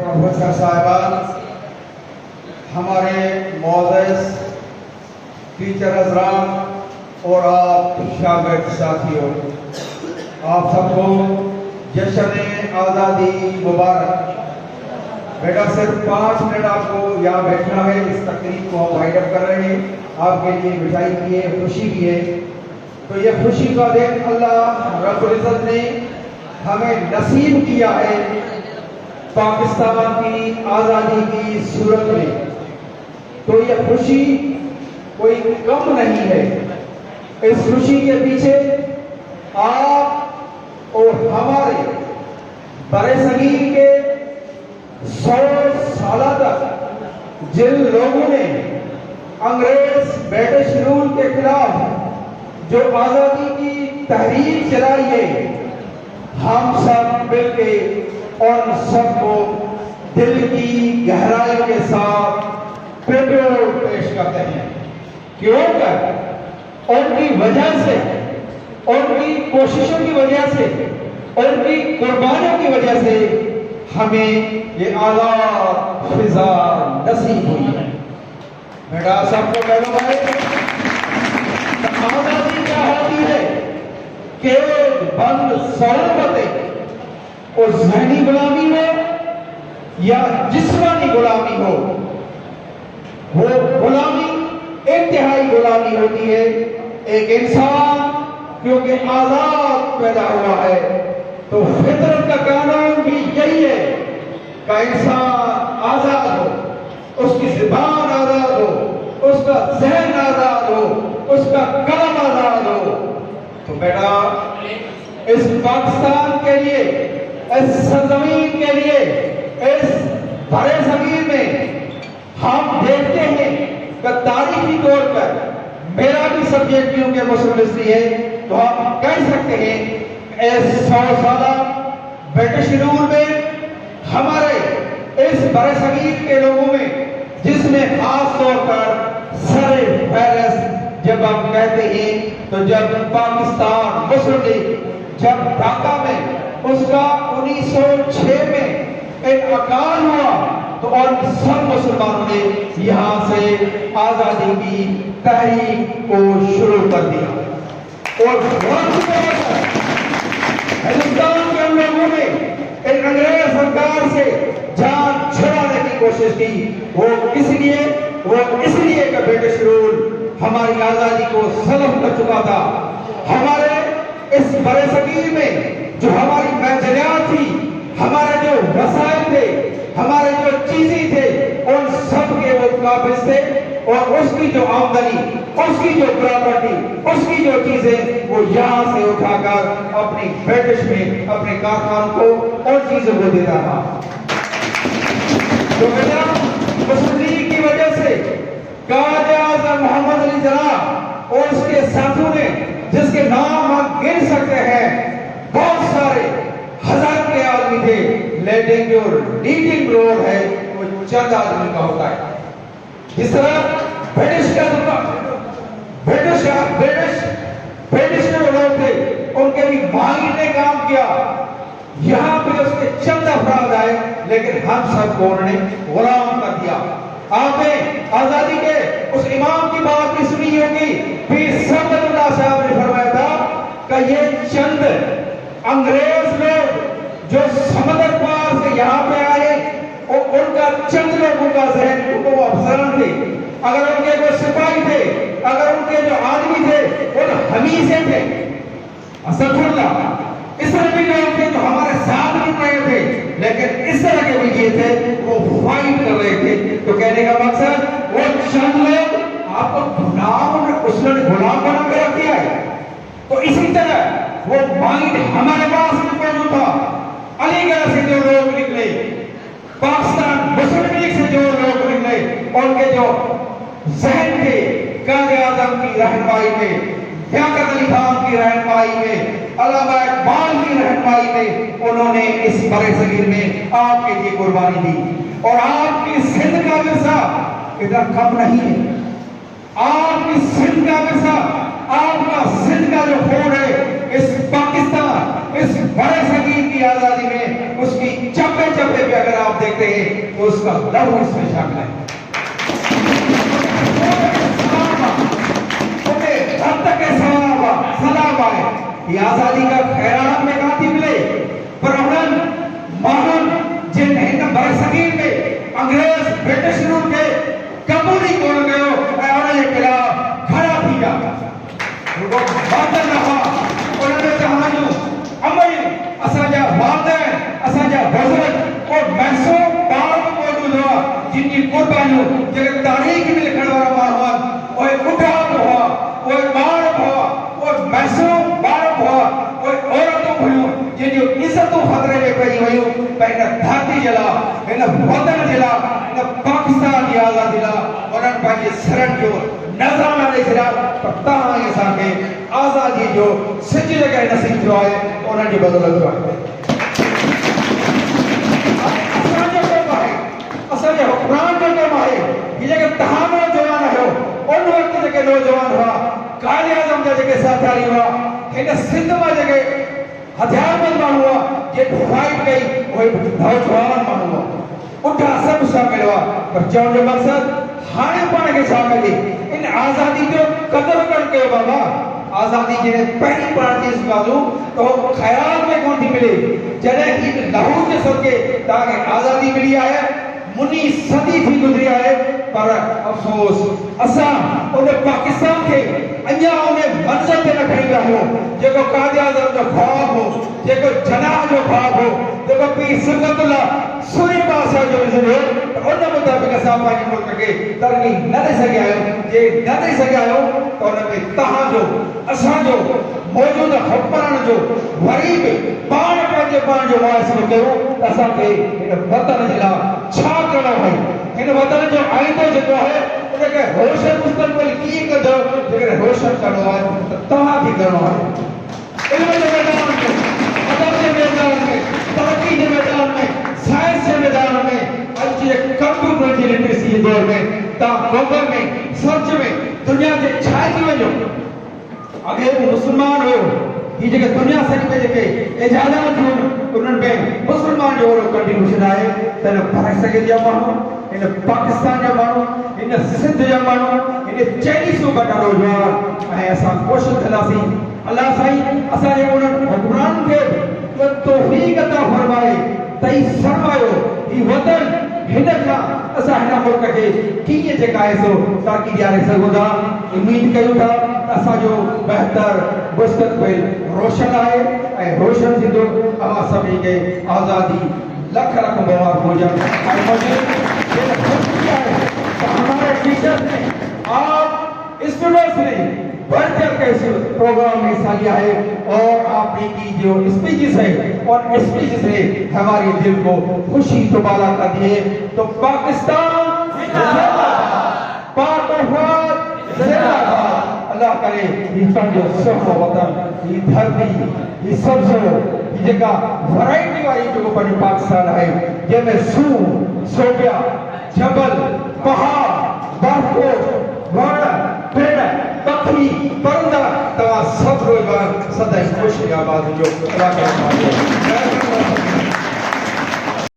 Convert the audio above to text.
Professor साहिबान, हमारे मोअज़्ज़ज़ teacher हज़रात और आप शागिर्द साथियों, आप सबको जश्न आज़ादी मुबारक। बेटा सिर्फ 5 मिनट आपको यहाँ बैठना है। इस तकरीब को हम वाइड अप कर रहे हैं, आपके लिए मिठाई की है, खुशी की है। तो ये खुशी का दिन अल्लाह रब्बुल इज़्ज़त ने हमें नसीब किया है पाकिस्तान की आज़ादी की सूरत में। तो ये खुशी कोई कम नहीं है। इस खुशी के पीछे आप और हमारे बरसगीर के 100 साल तक जिन लोगों ने अंग्रेज ब्रिटिश रूल के खिलाफ जो आज़ादी की तहरीक चलाई है, हम सब मिलके उन सबको दिल की गहराई के साथ ट्रिब्यूट पेश करते हैं। क्यों कर उनकी वजह से, उनकी कोशिशों की वजह से, उनकी कुर्बानियों की वजह से हमें ये आला फिजा नसीब हुई है। बेटा सबको कह लो भाई, आज़ादी क्या होती है? कैद बंद सौलतें, और ज़हनी गुलामी हो या जिस्मानी गुलामी हो, वो गुलामी इंतहाई गुलामी होती है। एक इंसान क्योंकि आजाद पैदा हुआ है तो फितरत का कानून भी यही है कि इंसान आजाद हो, उसकी ज़ुबान आजाद हो, उसका ज़हन आजाद हो, उसका कलम आजाद हो। तो बेटा इस पाकिस्तान के लिए, इस सरजमीन के लिए, इस बड़े ज़मीन में हम देखते हैं कि तारीखी तौर पर मेरा भी सब्जेक्ट क्योंकि मुस्लिम हिस्ट्री है, तो हम कह सकते हैं इस 100 साल ब्रिटिश रूल में हमारे इस बड़े ज़मीन के लोगों में, जिसमें खास तौर पर सर फहरिस्त जब हम कहते हैं, तो जब पाकिस्तान मुस्लिम लीग जब ढाका में उसका 1906 में एक अकाल हुआ, तो और सब मुसलमानों ने यहाँ से आज़ादी की तहरीक को शुरू कर दिया। और हिंदुस्तान के उन लोगों ने एक अंग्रेज सरकार से जान छुड़ाने की कोशिश की। वो इसलिए कि ब्रिटिश रूल हमारी आज़ादी को सल्ब कर चुका था। हमारे इस बड़े ज़मीन में जो हमारी महजरियात थी, हमारे जो वसाइल थे, हमारे जो चीज़ें थे, उन सब के वो काबिज थे, और उसकी जो आमदनी, उसकी जो प्रॉपर्टी, उसकी जो चीज़ें वो यहाँ से उठाकर अपनी ब्रिटिश में अपने कारखानों को और चीज़ों को देता था। तो बेटा मुस्लिम लीग की वजह से कायद आज़म मोहम्मद अली जिन्नाह और उसके साथियों ने, जिसके नाम हम गिन सकते हैं, बहुत सारे हजार के आदमी थे, लेकिन जो लीडिंग रोल है वो चंद आदमी का होता है। जिस तरह ब्रिटिश के जो लोग थे उनके भी माहिर ने काम किया, यहाँ पे उसके चंद अफराद आए, लेकिन हम सबको उन्होंने गुलाम कर दिया। आपने आजादी के उस इमाम की बात भी सुनी होगी, पीर समदुल्लाह साहब ने फरमाया था कि ये चंद अंग्रेज लोग जो समुद्र पार से यहाँ पे आए, और उनका चंद लोगों का ज़हन, उनको वो अफसरान थे, अगर उनके कोई सिपाही थे, अगर उनके जो आदमी थे वो हमीसे थे, अस्तगफिरुल्लाह, इस तरह भी लोग थे जो हमारे साथ भी रहे थे, लेकिन इस तरह के भी ये थे वो फाइट कर रहे थे। तो कहने का मकसद वो चंद लोग आपको गुलाम बना कर रख दिया है। तो इसी तरह वो माइंड हमारे पास भी मौजूद था। अलीगढ़ से जो लोग निकले, पाकिस्तान मुस्लिम लीग से जो लोग निकले, उनके जो ज़हन थे कायद आज़म की रहनुमाई में, लियाकत अली खान की रहनुमाई में, अल्लामा इकबाल की रहनुमाई में, उन्होंने इस बड़े ज़मीन में आपके लिए कुर्बानी दी। और आपकी सिंध का विरसा इतना कम नहीं है। आपकी सिंध का विरसा, आपका सिंध का जो खून है, इस पाकिस्तान, इस बड़े ज़मीन की आज़ादी में उसकी चप्पे जगह पे अगर आप देखते हैं तो उसका लहू इसमें शामिल है। रक्त के सलाम आए ये आजादी का खैरात में काती मिले पर उन्हनि माण्हुनि जिन हिन बरसगीर में अंग्रेज ब्रिटिश रूल के कबूल ही कोन कयो ऐं उन जे खिलाफ खड़ा थी विया। रुगो बादल न हुआ उन्हनि कहानियूं अमल असांजा वालदेन असांजा बुज़ुर्ग और महसूम ॿार बि मौजूद हुआ जिन जी कुर्बानियूं जेके तारीख़ में लिखण वारा माण्हू आहिनि उहे ॿुढा बि हुआ उहे ॿार बि हुआ उहे महसूम ॿार बि हुआ उहे औरतूं हुयूं जिन जूं इज़तूं ख़तरे में पई वयूं पर हिन धरती जे लाइ हिन वतन जे लाइ हिन पाकिस्तान जी आज़ादी लाइ उन्हनि पंहिंजे सिरनि जो नज़राना ॾेई छॾिया पर तव्हां ऐं असांखे आज़ादी जो सिज जॻह नसीब थियो आहे उन्हनि जी बदौलत आहे। असांजे हुक्मरान जो कमु आहे हीअ जेके तव्हां नौजवान आहियो उन वक़्तु जेके नौजवान हुआ काले आज़म जा जेके साथियारी हुआ हिन सिंध मां जेके हथियारबंद माण्हू हुआ जेके फाइट कई उहे नौजवान माण्हू हुआ ॿुढा सभु शामिल हुआ पर चवण जो मक़सदु हाणे पाण खे छा कजे इन आज़ादी जो क़दुरु करणु कयो बाबा। आज़ादी जॾहिं पहिरीं पाण चईसि ॻाल्हियूं त उहो ख़्याल में कोन थी मिले जॾहिं की लहू जे सदके तव्हांखे आज़ादी मिली आहे मुनी सदी थी गुज़री आहे पर अफ़सोस असां उन पाकिस्तान खे अञा उन मंज़िल ते न खणी विया आहियूं जेको काज़ी आज़म जो ख़्वाबु हो जेको जनाह जो ख़्वाबु हो जेको पीर सिबतुल्लाह सूरी बादशाह जो विज़न हो उन मुताबिक़ असां पंहिंजे मुल्क खे तरक़ी न ॾेई सघिया आहियूं। जे न ॾेई सघिया आहियूं त उन में तव्हांजो असांजो मौजूदा हुक्मरान जो वरी बि पाण पंहिंजे पाण जो मुआसिरो कयूं त असांखे हिन वतन जे लाइ छा करणो आहे हिन वतन जो आईंदो जेको आहे उनखे रोशन मुस्तक़बिल कीअं कंदो जेकॾहिं रोशन करणो आहे त तव्हांखे करणो आहे। इल्म जे मैदान में अदब जे मैदान में तरक़ी जे मैदान में साइंस जे मैदान में अॼु जे कंप्यूटर जी लिटरेसी जे दौर में तव्हां गूगल में सर्च में दुनिया जे छाए थी वञो अॻे बि मुस्लमान हुयो ही जेके दुनिया सॼी में जेके इजाज़त थियूं उन्हनि में मुस्लमान जो वॾो कंट्रीब्यूशन आहे त हिन बरसगीर जा माण्हू हिन पाकिस्तान जा माण्हू हिन सिंध जा माण्हू हिन चइनी सूबा जा नौजवान ऐं असां कोशिशि कंदासीं अलाह साईं असांजे उन्हनि हुक्मराननि खे तौफ़ीक़ अता फरमाए त ही सरमायो ही वतन हिन खां असां हिन मुल्क खे कीअं जेका आहे सो तरक़ी ॾियारे सघूं था। उमेद कयूं था त असांजो बहितर मुस्तक़बिल रोशन आहे ऐं रोशन थींदो। अवां सभिनी खे आज़ादी लख लख मुबारक हुजनि ऐं मुझे ये खुशी है कि हमारे टीचर्स ने आप स्टूडेंट्स ने बढ़ चढ़ के इस प्रोग्राम में हिस्सा लिया है और आपने की जो स्पीचेस है और स्पीचेस ने हमारे दिल को खुशी दोबारा कर दी है। तो पाकिस्तान जिंदाबाद पाक जिंदाबाद अल्लाह करे ये पंहिंजो सुहिणो वतन ये धरती ये सब्ज़ो ये जेका वैरायटी वारी जो पंहिंजो पाकिस्तान है जंहिंमें सूर सोबिया जबल पहाड़ बर्फ़ वण पेड़ पखी परिंदा तव्हां सभु रोज़गार सदाईं ख़ुशि आबाद जो अल्लाह करे